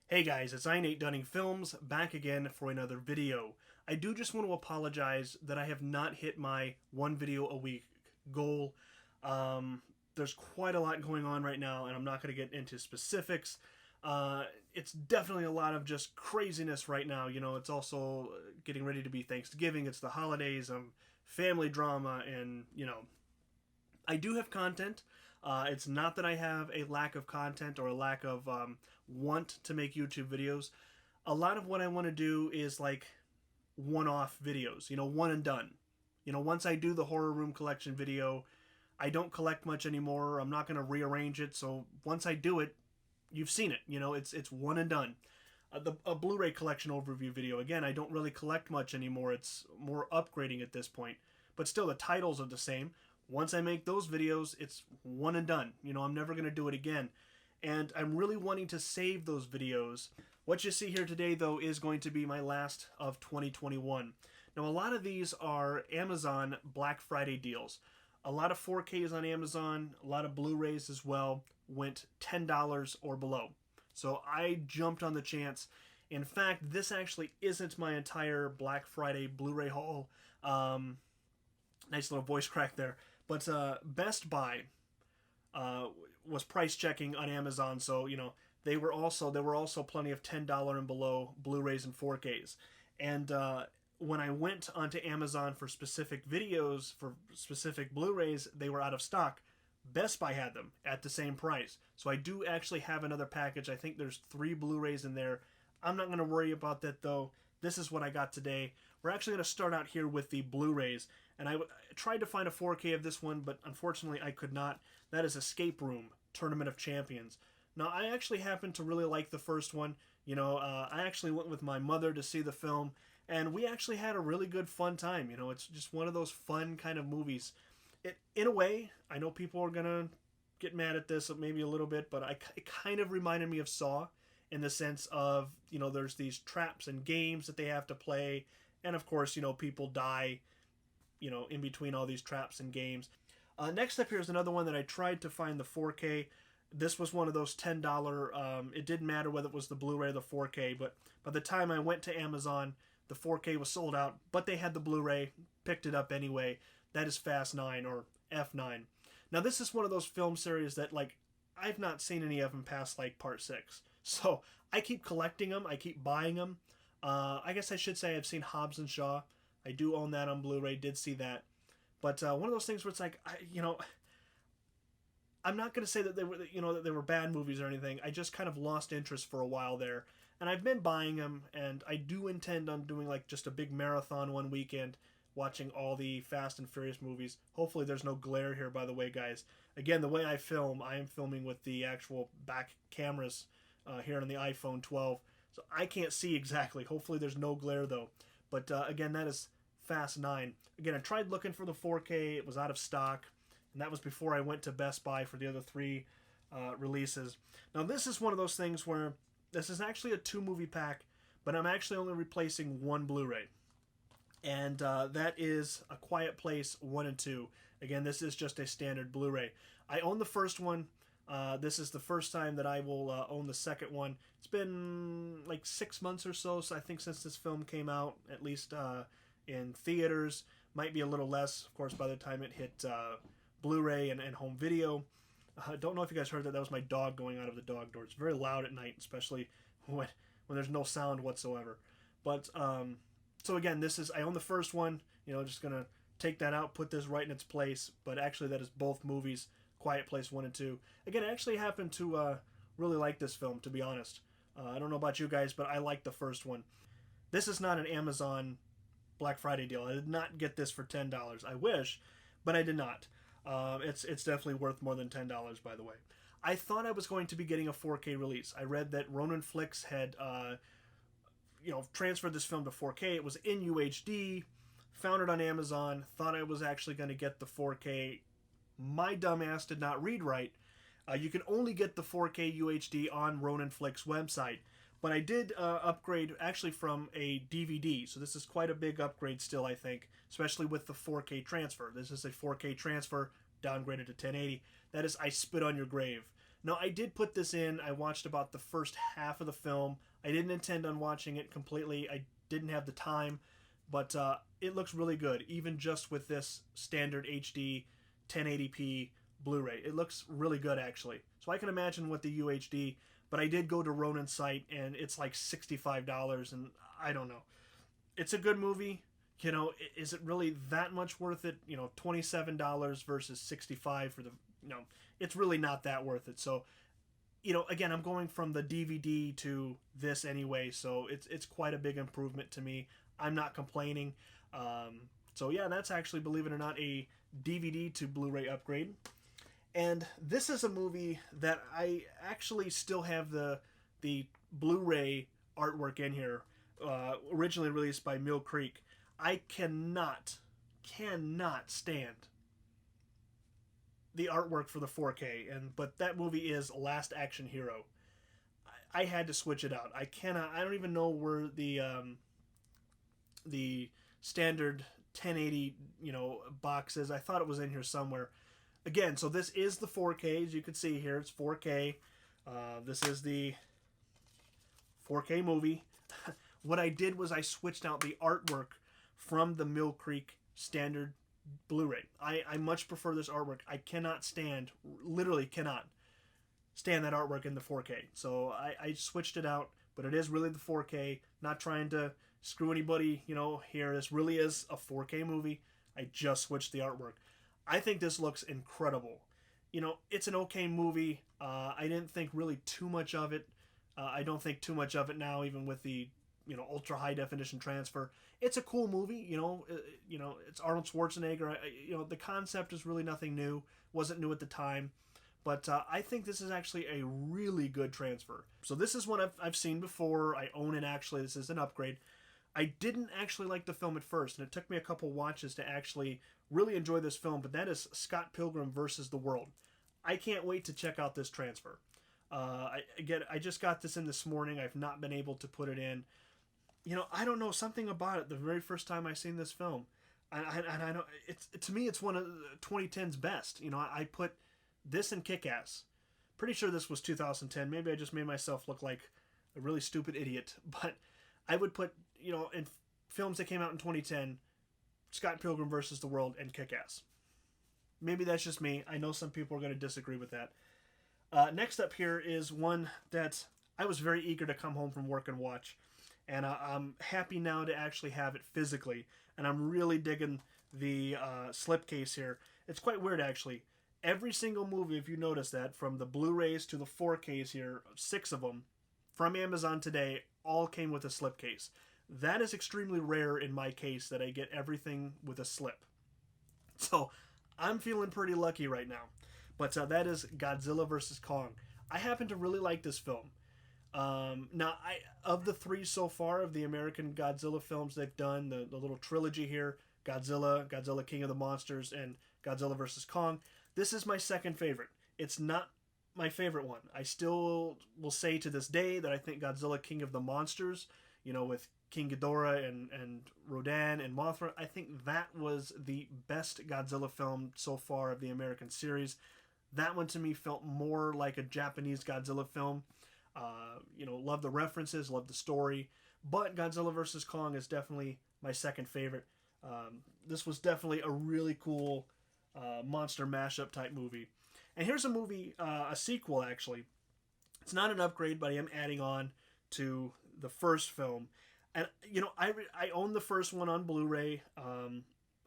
Hey guys, it's NateDunningFilms back again for another video. I do just want to apologize that I have not hit my one video a week goal. There's quite a lot going on right now, and I'm not going to get into specifics. It's definitely a lot of just craziness right now. You know, it's also getting ready to be Thanksgiving. It's the holidays, family drama, and I do have content. It's not that I have a lack of content or a lack of want to make YouTube videos. A lot of what I want to do is like one-off videos, one and done. Once I do the horror room collection video, I don't collect much anymore. I'm not going to rearrange it. So once I do it, you've seen it. It's one and done. A Blu-ray collection overview video. Again, I don't really collect much anymore. It's more upgrading at this point. But still, the titles are the same. Once I make those videos, it's one and done. I'm never going to do it again. And I'm really wanting to save those videos. What you see here today, though, is going to be my last of 2021. Now, a lot of these are Amazon Black Friday deals. A lot of 4Ks on Amazon, a lot of Blu-rays as well, went $10 or below. So I jumped on the chance. In fact, this actually isn't my entire Black Friday Blu-ray haul. Nice little voice crack there. But Best Buy was price checking on Amazon, so there were also plenty of $10 and below Blu-rays and 4Ks. And when I went onto Amazon for specific videos for specific Blu-rays, they were out of stock. Best Buy had them at the same price. So I do actually have another package. I think there's 3 Blu-rays in there. I'm not going to worry about that though. This is what I got today. We're actually going to start out here with the Blu-rays. And I tried to find a 4K of this one, but unfortunately I could not. That is Escape Room, Tournament of Champions. Now, I actually happen to really like the first one. I actually went with my mother to see the film, and we actually had a really good fun time. It's just one of those fun kind of movies. In a way, I know people are going to get mad at this maybe a little bit, but it kind of reminded me of Saw in the sense of, there's these traps and games that they have to play, and of course, people die in between all these traps and games. Next up here is another one that I tried to find the 4K. This was one of those $10. It didn't matter whether it was the Blu-ray or the 4K, but by the time I went to Amazon, the 4K was sold out, but they had the Blu-ray, picked it up anyway. That is Fast 9 or F9. Now this is one of those film series that I've not seen any of them past part 6. So I keep collecting them, I keep buying them. I guess I should say I've seen Hobbs and Shaw. I do own that on Blu-ray, did see that. But one of those things where it's I'm not going to say that they were bad movies or anything. I just kind of lost interest for a while there. And I've been buying them, and I do intend on doing just a big marathon one weekend, watching all the Fast and Furious movies. Hopefully there's no glare here, by the way, guys. Again, the way I film, I am filming with the actual back cameras here on the iPhone 12. So I can't see exactly. Hopefully there's no glare, though. But again, that is Fast 9. Again, I tried looking for the 4K. It was out of stock. And that was before I went to Best Buy for the other 3 releases. Now, this is one of those things where this is actually a 2-movie pack, but I'm actually only replacing 1 Blu-ray. And that is A Quiet Place 1 and 2. Again, this is just a standard Blu-ray. I own the first one. This is the first time that I will own the second one. It's been 6 months or so, I think, since this film came out, at least in theaters. Might be a little less, of course, by the time it hit Blu-ray and home video. I don't know if you guys heard that. That was my dog going out of the dog door. It's very loud at night, especially when there's no sound whatsoever. But so again, I own the first one. Just gonna take that out, put this right in its place. But actually, that is both movies, Quiet Place 1 and 2. Again, I actually happen to really like this film, to be honest. I don't know about you guys, but I like the first one. This is not an Amazon Black Friday deal. I did not get this for $10. I wish, but I did not. It's definitely worth more than $10, by the way. I thought I was going to be getting a 4K release. I read that Ronin Flicks had transferred this film to 4K. It was in UHD, found it on Amazon, thought I was actually going to get the 4K. My dumbass did not read right. You can only get the 4K UHD on Ronin Flicks website. But I did upgrade actually from a DVD, so this is quite a big upgrade still, I think, especially with the 4K transfer. This is a 4K transfer, downgraded to 1080. That is I Spit on Your Grave. Now, I did put this in. I watched about the first half of the film. I didn't intend on watching it completely. I didn't have the time, but it looks really good, even just with this standard HD 1080p Blu-ray. It looks really good, actually. So I can imagine what the UHD, but I did go to Ronan's site, and it's like $65, and I don't know. It's a good movie. You know, is it really that much worth it? You know, $27 versus $65 for the, you know, it's really not that worth it. So, you know, again, I'm going from the DVD to this anyway, so it's quite a big improvement to me. I'm not complaining. So yeah, that's actually, believe it or not, a DVD to Blu-ray upgrade. And this is a movie that I actually still have the Blu-ray artwork in here, originally released by Mill Creek. I cannot stand the artwork for the 4K, but that movie is Last Action Hero. I had to switch it out. I don't even know where the standard 1080 box is. I thought it was in here somewhere. Again, so this is the 4K, as you can see here. It's 4K. This is the 4K movie. What I did was I switched out the artwork from the Mill Creek standard Blu-ray. I much prefer this artwork. I cannot stand, literally cannot stand that artwork in the 4K. So I switched it out, but it is really the 4K. Not trying to screw anybody, here. This really is a 4K movie. I just switched the artwork. I think this looks incredible. It's an okay movie. I didn't think really too much of it. I don't think too much of it now, even with the ultra high definition transfer. It's a cool movie. It's Arnold Schwarzenegger. The concept is really nothing new. Wasn't new at the time, but I think this is actually a really good transfer. So this is one I've seen before. I own it, actually. This is an upgrade. I didn't actually like the film at first, and it took me a couple watches to actually really enjoy this film, but that is Scott Pilgrim versus the World. I can't wait to check out this transfer. I just got this in this morning. I've not been able to put it in. I don't know, something about it. The very first time I seen this film, and I know to me it's one of 2010's best. I put this in Kick-Ass. Pretty sure this was 2010. Maybe I just made myself look like a really stupid idiot, but I would put in films that came out in 2010, Scott Pilgrim versus the World and Kick-Ass. Maybe that's just me. I know some people are going to disagree with that. Next up here is one that I was very eager to come home from work and watch. And I'm happy now to actually have it physically. And I'm really digging the slipcase here. It's quite weird, actually. Every single movie, if you notice that, from the Blu-rays to the 4Ks here, 6 of them, from Amazon today, all came with a slipcase. That is extremely rare in my case, that I get everything with a slip. So I'm feeling pretty lucky right now. But that is Godzilla vs. Kong. I happen to really like this film. Now, of the 3 so far of the American Godzilla films they've done, the little trilogy here, Godzilla, Godzilla King of the Monsters, and Godzilla vs. Kong, this is my second favorite. It's not my favorite one. I still will say to this day that I think Godzilla King of the Monsters, with King Ghidorah and Rodan and Mothra, I think that was the best Godzilla film so far of the American series. That one to me felt more like a Japanese Godzilla film. Love the references, love the story, but Godzilla vs. Kong is definitely my second favorite. This was definitely a really cool monster mashup type movie. And here's a movie, a sequel actually. It's not an upgrade, but I am adding on to the first film. And I own the first one on Blu-ray.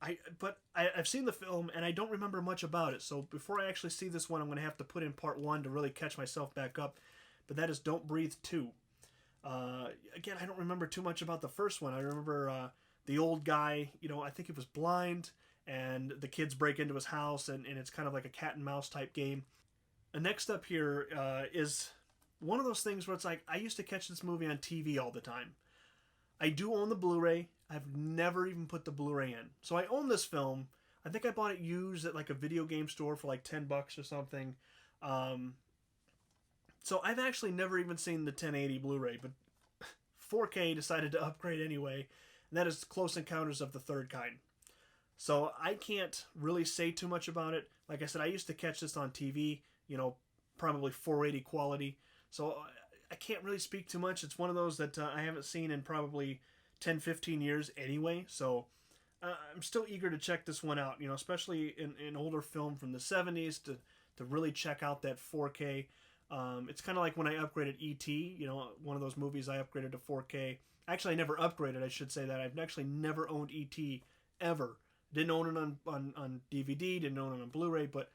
I've seen the film and I don't remember much about it. So before I actually see this one, I'm going to have to put in part 1 to really catch myself back up. But that is Don't Breathe 2. Again, I don't remember too much about the first one. I remember the old guy, I think he was blind, and the kids break into his house, and it's kind of like a cat and mouse type game. And next up here is one of those things where it's like, I used to catch this movie on TV all the time. I do own the Blu-ray. I've never even put the Blu-ray in. So I own this film. I think I bought it used at like a video game store for like $10 or something. So I've actually never even seen the 1080 Blu-ray, but 4K decided to upgrade anyway, and that is Close Encounters of the Third Kind. So I can't really say too much about it. Like I said, I used to catch this on TV, probably 480 quality. So I can't really speak too much. It's one of those that I haven't seen in probably 10, 15 years anyway. So I'm still eager to check this one out, especially in older film from the 70s to really check out that 4K. It's kind of like when I upgraded E.T., one of those movies I upgraded to 4K. Actually, I never upgraded, I should say that. I've actually never owned E.T. ever. Didn't own it on DVD, didn't own it on Blu-ray, but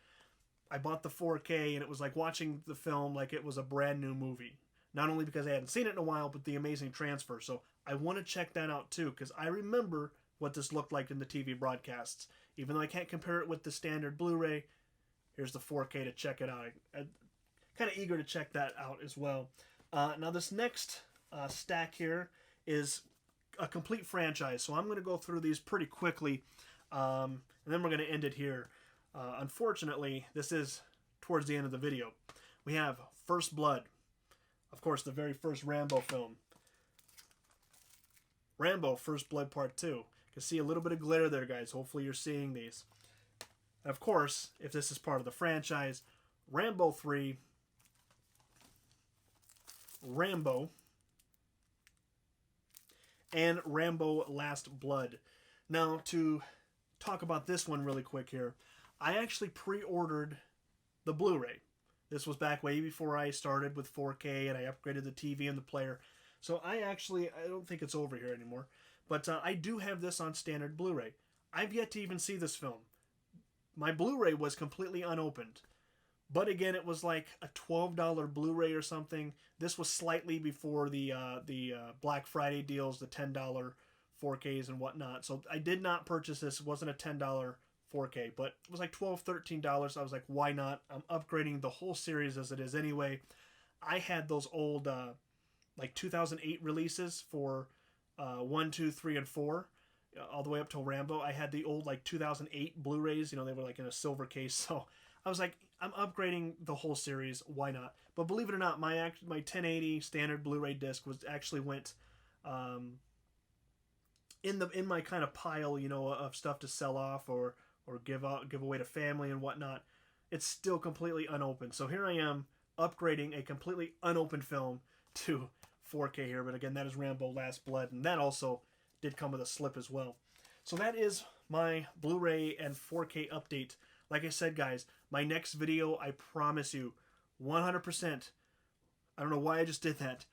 I bought the 4K, and it was like watching the film like it was a brand new movie. Not only because I hadn't seen it in a while, but the amazing transfer. So I want to check that out too, because I remember what this looked like in the TV broadcasts. Even though I can't compare it with the standard Blu-ray, here's the 4K to check it out. I'm kind of eager to check that out as well. Now this next stack here is a complete franchise, so I'm going to go through these pretty quickly, and then we're going to end it here. Unfortunately, this is towards the end of the video. We have First Blood, of course, the very first Rambo film. Rambo First Blood Part 2. You can see a little bit of glare there, guys. Hopefully you're seeing these. And of course, if this is part of the franchise, Rambo 3, Rambo, and Rambo Last Blood. Now, to talk about this one really quick here, I actually pre-ordered the Blu-ray. This was back way before I started with 4K, and I upgraded the TV and the player. So I don't think it's over here anymore, but I do have this on standard Blu-ray. I've yet to even see this film. My Blu-ray was completely unopened. But again, it was like a $12 Blu-ray or something. This was slightly before the Black Friday deals, the $10 4Ks and whatnot. So I did not purchase this. It wasn't a $10 4K, but it was like $12, $13. I was like, why not? I'm upgrading the whole series as it is anyway. I had those old like 2008 releases for 1, 2, 3, and 4, all the way up to Rambo. I had the old like 2008 Blu-rays. They were like in a silver case. So I was like, I'm upgrading the whole series. Why not? But believe it or not, my 1080 standard Blu-ray disc went in my kind of pile, of stuff to sell off or give away to family and whatnot. It's still completely unopened. So here I am upgrading a completely unopened film to 4K here. But again, that is Rambo Last Blood, and that also did come with a slip as well. So that is my Blu-ray and 4K update. Like I said, guys, my next video, I promise you, 100%. I don't know why I just did that.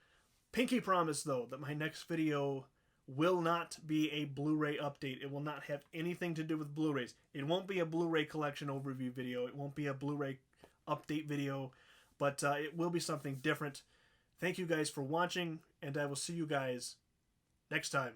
Pinky promise, though, that my next video will not be a Blu-ray update. It will not have anything to do with Blu-rays. It won't be a Blu-ray collection overview video. It won't be a Blu-ray update video, but it will be something different. Thank you guys for watching, and I will see you guys next time.